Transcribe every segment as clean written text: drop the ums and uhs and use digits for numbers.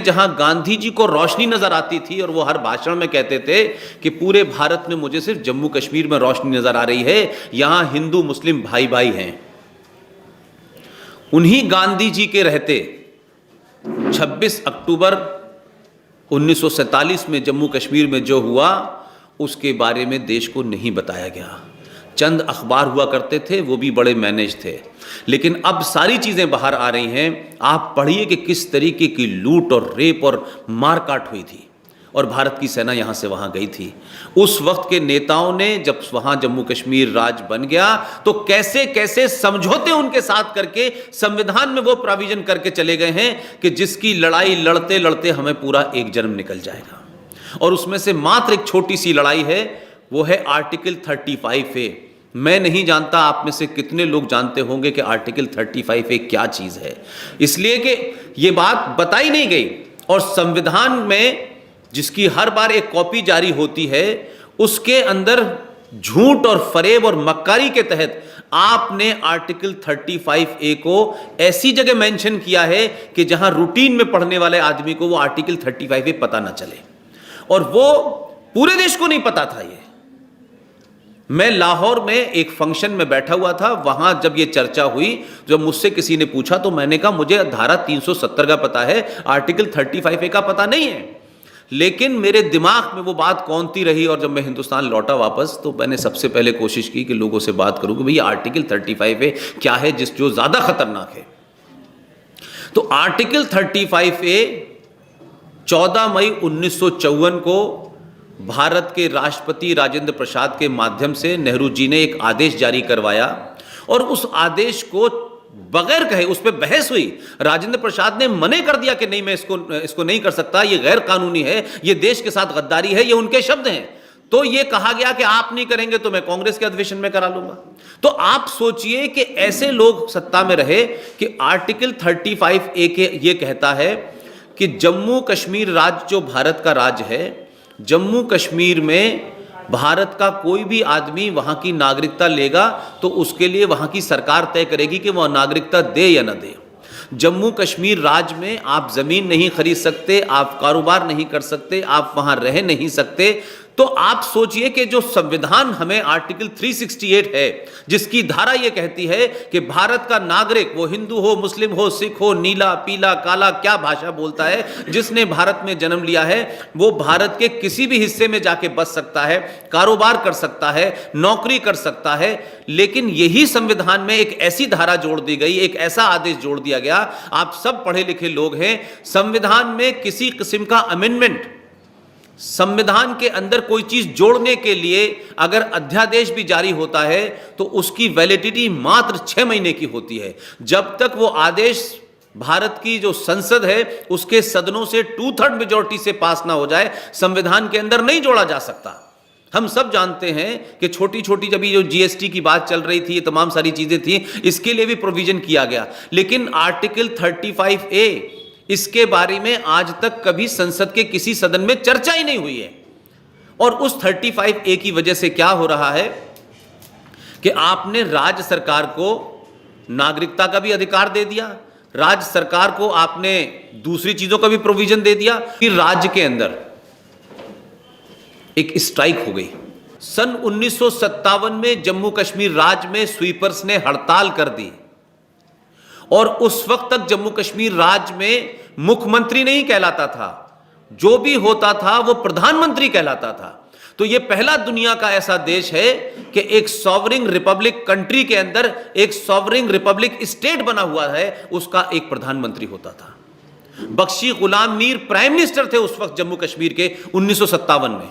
जहां गांधी जी को रोशनी नजर आती थी और वो हर भाषण में कहते थे कि पूरे भारत में मुझे सिर्फ जम्मू कश्मीर में रोशनी नजर आ रही है, यहां हिंदू मुस्लिम भाई भाई हैं। उन्हीं गांधी जी के रहते 26 अक्टूबर 1947 में जम्मू कश्मीर में जो हुआ उसके बारे में देश को नहीं बताया गया। चंद अखबार हुआ करते थे, वो भी बड़े मैनेज थे, लेकिन अब सारी चीज़ें बाहर आ रही हैं। आप पढ़िए कि किस तरीके की लूट और रेप और मारकाट हुई थी और भारत की सेना यहाँ से वहाँ गई थी। उस वक्त के नेताओं ने जब वहाँ जम्मू कश्मीर राज्य बन गया तो कैसे कैसे समझौते उनके साथ करके संविधान में वो प्रोविजन करके चले गए हैं कि जिसकी लड़ाई लड़ते लड़ते हमें पूरा एक जन्म निकल जाएगा। और उसमें से मात्र एक छोटी सी लड़ाई है, वो है आर्टिकल 35A। मैं नहीं जानता आप में से कितने लोग जानते होंगे कि आर्टिकल 35A क्या चीज़ है, इसलिए कि ये बात बताई नहीं गई। और संविधान में जिसकी हर बार एक कॉपी जारी होती है, उसके अंदर झूठ और फरेब और मक्कारी के तहत आपने आर्टिकल 35A को ऐसी जगह मेंशन किया है कि जहां रूटीन में पढ़ने वाले आदमी को वो आर्टिकल 35A पता ना चले, और वो पूरे देश को नहीं पता था। ये मैं लाहौर में एक फंक्शन में बैठा हुआ था, वहां जब ये चर्चा हुई, जब मुझसे किसी ने पूछा तो मैंने कहा मुझे धारा 370 का पता है, आर्टिकल 35A का पता नहीं है। लेकिन मेरे दिमाग में वो बात कौनती रही, और जब मैं हिंदुस्तान लौटा वापस तो मैंने सबसे पहले कोशिश की कि लोगों से बात करूं कि भैया आर्टिकल 35A क्या है जो ज्यादा खतरनाक है। तो आर्टिकल 35A 14 मई 1954 को भारत के राष्ट्रपति राजेंद्र प्रसाद के माध्यम से नेहरू जी ने एक आदेश जारी करवाया, और उस आदेश को बगैर कहे उस पर बहस हुई। राजेंद्र प्रसाद ने मने कर दिया कि नहीं, मैं इसको नहीं कर सकता, ये गैर कानूनी है, ये देश के साथ गद्दारी है, ये उनके शब्द हैं। तो ये कहा गया कि आप नहीं करेंगे तो मैं कांग्रेस के अधिवेशन में करा लूंगा। तो आप सोचिए कि ऐसे लोग सत्ता में रहे कि आर्टिकल 35A के ये कहता है कि जम्मू कश्मीर राज्य जो भारत का राज्य है, जम्मू कश्मीर में भारत का कोई भी आदमी वहां की नागरिकता लेगा तो उसके लिए वहां की सरकार तय करेगी कि वह नागरिकता दे या न दे। जम्मू कश्मीर राज्य में आप जमीन नहीं खरीद सकते, आप कारोबार नहीं कर सकते, आप वहां रह नहीं सकते। तो आप सोचिए कि जो संविधान हमें आर्टिकल 368 है, जिसकी धारा यह कहती है कि भारत का नागरिक, वो हिंदू हो, मुस्लिम हो, सिख हो, नीला पीला काला क्या भाषा बोलता है, जिसने भारत में जन्म लिया है, वो भारत के किसी भी हिस्से में जाके बस सकता है, कारोबार कर सकता है, नौकरी कर सकता है। लेकिन यही संविधान में एक ऐसी धारा जोड़ दी गई, एक ऐसा आदेश जोड़ दिया गया, आप सब पढ़े लिखे लोग हैं, संविधान में किसी किस्म का अमेंडमेंट, संविधान के अंदर कोई चीज जोड़ने के लिए अगर अध्यादेश भी जारी होता है तो उसकी वैलिडिटी मात्र 6 महीने की होती है। जब तक वो आदेश भारत की जो संसद है उसके सदनों से 2/3 मेजॉरिटी से पास ना हो जाए, संविधान के अंदर नहीं जोड़ा जा सकता। हम सब जानते हैं कि छोटी छोटी जब ये जो GST की बात चल रही थी, ये तमाम सारी चीजें थी, इसके लिए भी प्रोविजन किया गया। लेकिन आर्टिकल 35A, इसके बारे में आज तक कभी संसद के किसी सदन में चर्चा ही नहीं हुई है। और उस 35A की वजह से क्या हो रहा है कि आपने राज्य सरकार को नागरिकता का भी अधिकार दे दिया, राज्य सरकार को आपने दूसरी चीजों का भी प्रोविजन दे दिया कि राज्य के अंदर एक स्ट्राइक हो गई। सन 1957 में जम्मू कश्मीर राज्य में स्वीपर्स ने हड़ताल कर दी, और उस वक्त तक जम्मू कश्मीर राज्य में मुख्यमंत्री नहीं कहलाता था, जो भी होता था वो प्रधानमंत्री कहलाता था। तो ये पहला दुनिया का ऐसा देश है कि एक सॉवरिंग रिपब्लिक कंट्री के अंदर एक सॉवरिंग रिपब्लिक स्टेट बना हुआ है, उसका एक प्रधानमंत्री होता था। बख्शी गुलाम मीर प्राइम मिनिस्टर थे उस वक्त जम्मू कश्मीर के 1957 में।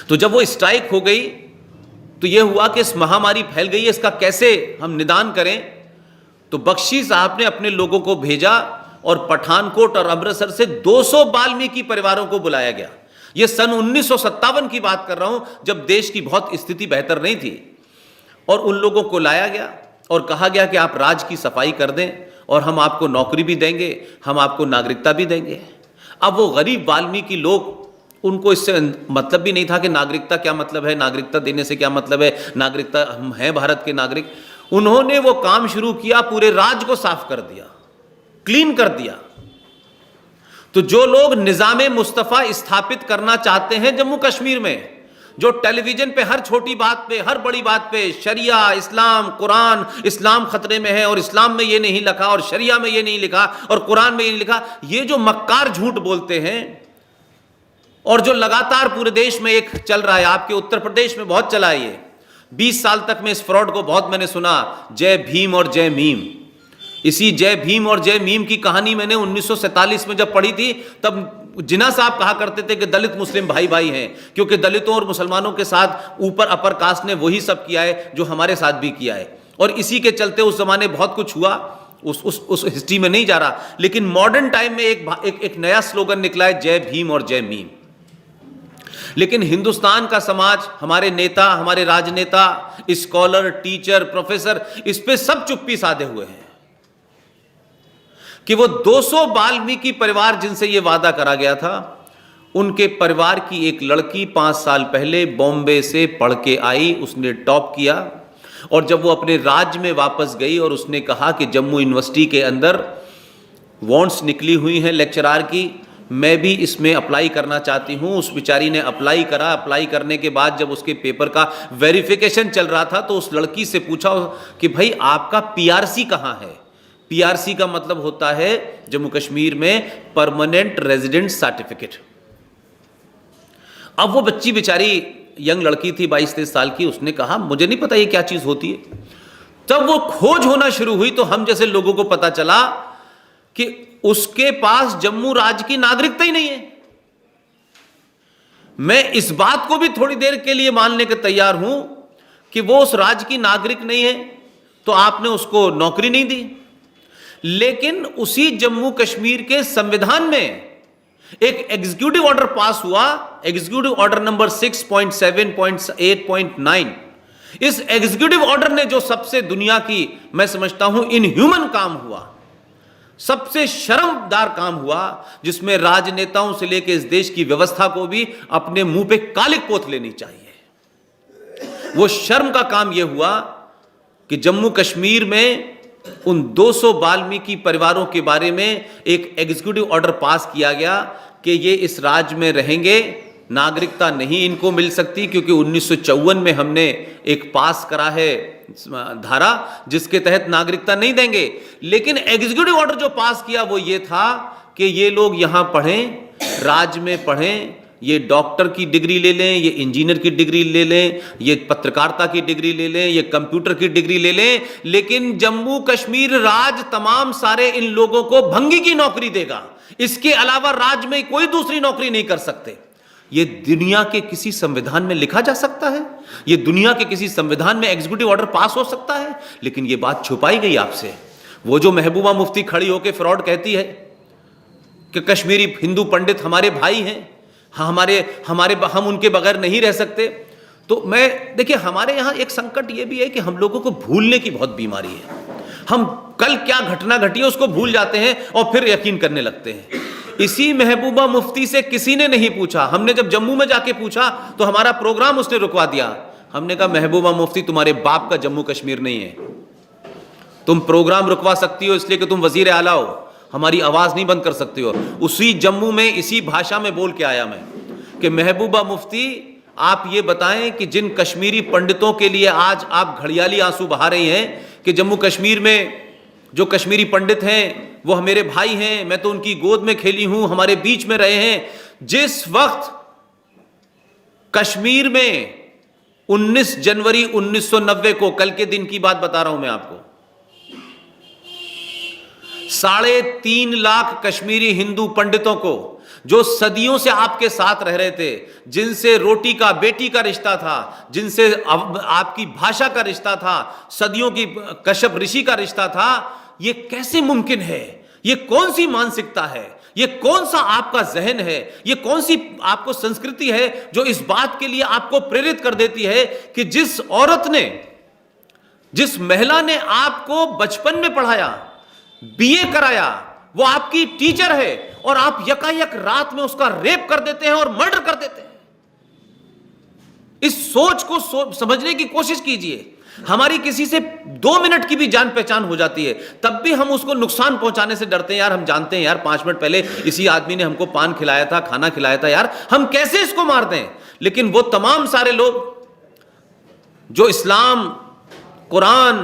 तो जब वो स्ट्राइक हो गई तो यह हुआ कि इस महामारी फैल गई है, इसका कैसे हम निदान करें। तो बख्शी साहब ने अपने लोगों को भेजा और पठानकोट और अमृतसर से 200 वाल्मीकि परिवारों को बुलाया गया। यह सन 1957 की बात कर रहा हूं, जब देश की बहुत स्थिति बेहतर नहीं थी। और उन लोगों को लाया गया और कहा गया कि आप राज्य की सफाई कर दें और हम आपको नौकरी भी देंगे, हम आपको नागरिकता भी देंगे। अब वो गरीब वाल्मीकि लोग, उनको इससे मतलब भी नहीं था कि नागरिकता क्या मतलब है, नागरिकता देने से क्या मतलब है, नागरिकता हम हैं भारत के नागरिक। उन्होंने वो काम शुरू किया, पूरे राज्य को साफ कर दिया, क्लीन कर दिया। तो जो लोग निज़ाम मुस्तफ़ा स्थापित करना चाहते हैं जम्मू कश्मीर में, जो टेलीविजन पे हर छोटी बात पे, हर बड़ी बात पे शरिया, इस्लाम, कुरान, इस्लाम खतरे में है और इस्लाम में ये नहीं लिखा और शरिया में ये नहीं लिखा और कुरान में ये नहीं लिखा, ये जो मक्कार झूठ बोलते हैं और जो लगातार पूरे देश में एक चल रहा है, आपके उत्तर प्रदेश में बहुत चला है, ये 20 साल तक में इस फ्रॉड को बहुत मैंने सुना, जय भीम और जय मीम। इसी जय भीम और जय मीम की कहानी मैंने 1947 में जब पढ़ी थी, तब जिन्ना साहब कहा करते थे कि दलित मुस्लिम भाई भाई हैं, क्योंकि दलितों और मुसलमानों के साथ ऊपर अपर कास्ट ने वही सब किया है जो हमारे साथ भी किया है। और इसी के चलते उस जमाने बहुत कुछ हुआ, उस हिस्ट्री में नहीं जा रहा, लेकिन मॉडर्न टाइम में एक नया स्लोगन निकला है, जय भीम और जय मीम। लेकिन हिंदुस्तान का समाज, हमारे नेता, हमारे राजनेता, स्कॉलर, टीचर, प्रोफेसर, इस पे सब चुप्पी साधे हुए हैं कि वो 200 वाल्मीकि परिवार जिनसे ये वादा करा गया था, उनके परिवार की एक लड़की 5 साल पहले बॉम्बे से पढ़ के आई, उसने टॉप किया, और जब वो अपने राज्य में वापस गई और उसने कहा कि जम्मू यूनिवर्सिटी के अंदर वांट्स निकली हुई हैं लेक्चरार की, मैं भी इसमें अप्लाई करना चाहती हूँ, उस बेचारी ने अप्लाई करा। अप्लाई करने के बाद जब उसके पेपर का वेरिफिकेशन चल रहा था तो उस लड़की से पूछा कि भाई आपका पीआरसी कहाँ है। पीआरसी का मतलब होता है जम्मू कश्मीर में परमानेंट रेजिडेंट सर्टिफिकेट। अब वो बच्ची बेचारी यंग लड़की थी, 22-23 साल की, उसने कहा मुझे नहीं पता ये क्या चीज होती है। तब वो खोज होना शुरू हुई तो हम जैसे लोगों को पता चला कि उसके पास जम्मू राज्य की नागरिकता ही नहीं है। मैं इस बात को भी थोड़ी देर के लिए मानने के तैयार हूं कि वो उस राज्य की नागरिक नहीं है तो आपने उसको नौकरी नहीं दी, लेकिन उसी जम्मू कश्मीर के संविधान में एक एग्जीक्यूटिव ऑर्डर पास हुआ, एग्जीक्यूटिव ऑर्डर नंबर 6.7.8.9। इस एग्जीक्यूटिव ऑर्डर ने जो सबसे दुनिया की, मैं समझता हूं, इनह्यूमन काम हुआ, सबसे शर्मदार काम हुआ, जिसमें राजनेताओं से लेकर इस देश की व्यवस्था को भी अपने मुंह पे कालिक पोत लेनी चाहिए। वो शर्म का काम यह हुआ कि जम्मू कश्मीर में उन 200 वाल्मीकि परिवारों के बारे में एक एग्जीक्यूटिव ऑर्डर पास किया गया कि ये इस राज्य में रहेंगे, नागरिकता नहीं इनको मिल सकती, क्योंकि 1954 में हमने एक पास करा है धारा जिसके तहत नागरिकता नहीं देंगे। लेकिन एग्जीक्यूटिव ऑर्डर जो पास किया वो ये था कि ये लोग यहां पढ़ें, राज्य में पढ़ें, ये डॉक्टर की डिग्री ले लें, ये इंजीनियर की डिग्री ले लें, ये पत्रकारिता की डिग्री ले लें, ये कंप्यूटर की डिग्री ले लें, लेकिन जम्मू कश्मीर राज्य तमाम सारे इन लोगों को भंगी की नौकरी देगा। इसके अलावा राज्य में कोई दूसरी नौकरी नहीं कर सकते। ये दुनिया के किसी संविधान में लिखा जा सकता है, ये दुनिया के किसी संविधान में एग्जीक्यूटिव ऑर्डर पास हो सकता है, लेकिन ये बात छुपाई गई आपसे। वो जो महबूबा मुफ्ती खड़ी होकर फ्रॉड कहती है कि कश्मीरी हिंदू पंडित हमारे भाई हैं, हम उनके बगैर नहीं रह सकते। तो मैं देखिए, हमारे यहाँ एक संकट ये भी है कि हम लोगों को भूलने की बहुत बीमारी है। हम कल क्या घटना घटी है उसको भूल जाते हैं और फिर यकीन करने लगते हैं। इसी महबूबा मुफ्ती से किसी ने नहीं पूछा। हमने जब जम्मू में जाके पूछा तो हमारा प्रोग्राम उसने रुकवा दिया। हमने कहा महबूबा मुफ्ती तुम्हारे बाप का जम्मू कश्मीर नहीं है, तुम प्रोग्राम रुकवा सकती हो इसलिए कि तुम वजीर आला हो, हमारी आवाज नहीं बंद कर सकती हो। उसी जम्मू में इसी भाषा में बोल के आया मैं कि महबूबा मुफ्ती आप ये बताएं कि जिन कश्मीरी पंडितों के लिए आज आप घड़ियाली आंसू बहा रही हैं कि जम्मू कश्मीर में जो कश्मीरी पंडित हैं वो मेरे भाई हैं, मैं तो उनकी गोद में खेली हूं, हमारे बीच में रहे हैं। जिस वक्त कश्मीर में 19 जनवरी 1990 को, कल के दिन की बात बता रहा हूं मैं आपको, 3.5 लाख कश्मीरी हिंदू पंडितों को जो सदियों से आपके साथ रह रहे थे, जिनसे रोटी का बेटी का रिश्ता था, जिनसे आपकी भाषा का रिश्ता था, सदियों की कश्यप ऋषि का रिश्ता था, ये कैसे मुमकिन है? ये कौन सी मानसिकता है? ये कौन सा आपका जहन है? ये कौन सी आपको संस्कृति है जो इस बात के लिए आपको प्रेरित कर देती है कि जिस औरत ने, जिस महिला ने आपको बचपन में पढ़ाया, बीए कराया, वो आपकी टीचर है और आप यकायक रात में उसका रेप कर देते हैं और मर्डर कर देते हैं। इस सोच को समझने की कोशिश कीजिए। हमारी किसी से 2 मिनट की भी जान पहचान हो जाती है, तब भी हम उसको नुकसान पहुंचाने से डरते हैं। यार हम जानते हैं यार 5 मिनट पहले इसी आदमी ने हमको पान खिलाया था, खाना खिलाया था, यार हम कैसे इसको मार दें। लेकिन वो तमाम सारे लोग जो इस्लाम, कुरान,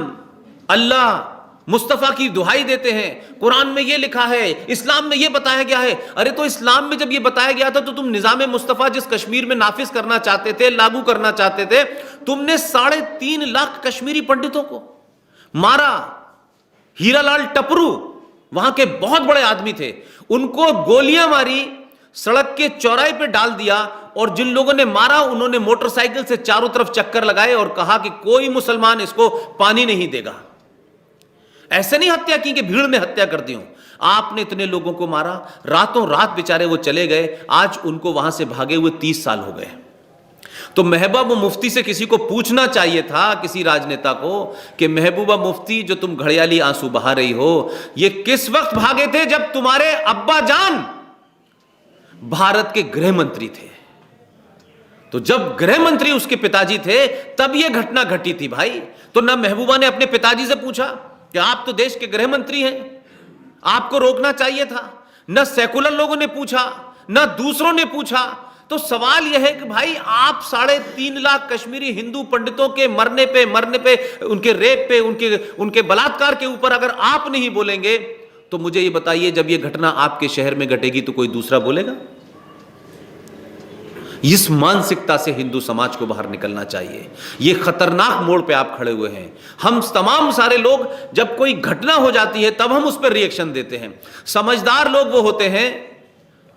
अल्लाह, मुस्तफ़ा की दुहाई देते हैं, कुरान में ये लिखा है, इस्लाम में ये बताया गया है। अरे तो इस्लाम में जब ये बताया गया था तो तुम निज़ाम मुस्तफ़ा जिस कश्मीर में नाफिज करना चाहते थे, लागू करना चाहते थे, तुमने 3.5 लाख कश्मीरी पंडितों को मारा। हीरालाल टपरू वहां के बहुत बड़े आदमी थे, उनको गोलियां मारी, सड़क के चौराहे पे डाल दिया, और जिन लोगों ने मारा उन्होंने मोटरसाइकिल से चारों तरफ चक्कर लगाए और कहा कि कोई मुसलमान इसको पानी नहीं देगा। ऐसे नहीं हत्या की कि भीड़ ने हत्या कर दी हो। आपने इतने लोगों को मारा, रातों रात बेचारे वो चले गए, आज उनको वहां से भागे हुए 30 साल हो गए। तो महबूबा मुफ्ती से किसी को पूछना चाहिए था, किसी राजनेता को, कि महबूबा मुफ्ती जो तुम घड़ियाली आंसू बहा रही हो, ये किस वक्त भागे थे जब तुम्हारे अब्बा जान भारत के गृह मंत्री थे। तो जब गृह मंत्री उसके पिताजी थे तब यह घटना घटी थी भाई। तो ना महबूबा ने अपने पिताजी से पूछा कि आप तो देश के गृह मंत्री हैं, आपको रोकना चाहिए था, न सेकुलर लोगों ने पूछा, न दूसरों ने पूछा। तो सवाल यह है कि भाई आप 3.5 लाख कश्मीरी हिंदू पंडितों के मरने पे, उनके रेप पे, उनके बलात्कार के ऊपर अगर आप नहीं बोलेंगे, तो मुझे ये बताइए जब ये घटना आपके शहर में घटेगी तो कोई दूसरा बोलेगा? इस मानसिकता से हिंदू समाज को बाहर निकलना चाहिए। ये खतरनाक मोड़ पे आप खड़े हुए हैं। हम तमाम सारे लोग जब कोई घटना हो जाती है तब हम उस पर रिएक्शन देते हैं। समझदार लोग वो होते हैं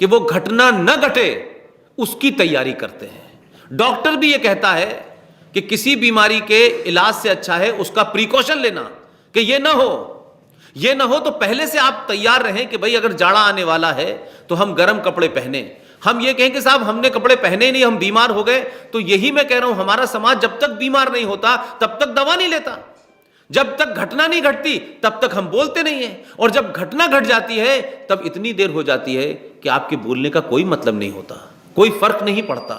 कि वो घटना न घटे उसकी तैयारी करते हैं। डॉक्टर भी ये कहता है कि किसी बीमारी के इलाज से अच्छा है उसका प्रिकॉशन लेना, कि ये ना हो तो पहले से आप तैयार रहें कि भाई अगर जाड़ा आने वाला है तो हम गर्म कपड़े पहने। हम ये कहें कि साहब हमने कपड़े पहने ही नहीं, हम बीमार हो गए, तो यही मैं कह रहा हूं, हमारा समाज जब तक बीमार नहीं होता तब तक दवा नहीं लेता। जब तक घटना नहीं घटती तब तक हम बोलते नहीं हैं, और जब घटना घट जाती है तब इतनी देर हो जाती है कि आपके बोलने का कोई मतलब नहीं होता, कोई फर्क नहीं पड़ता।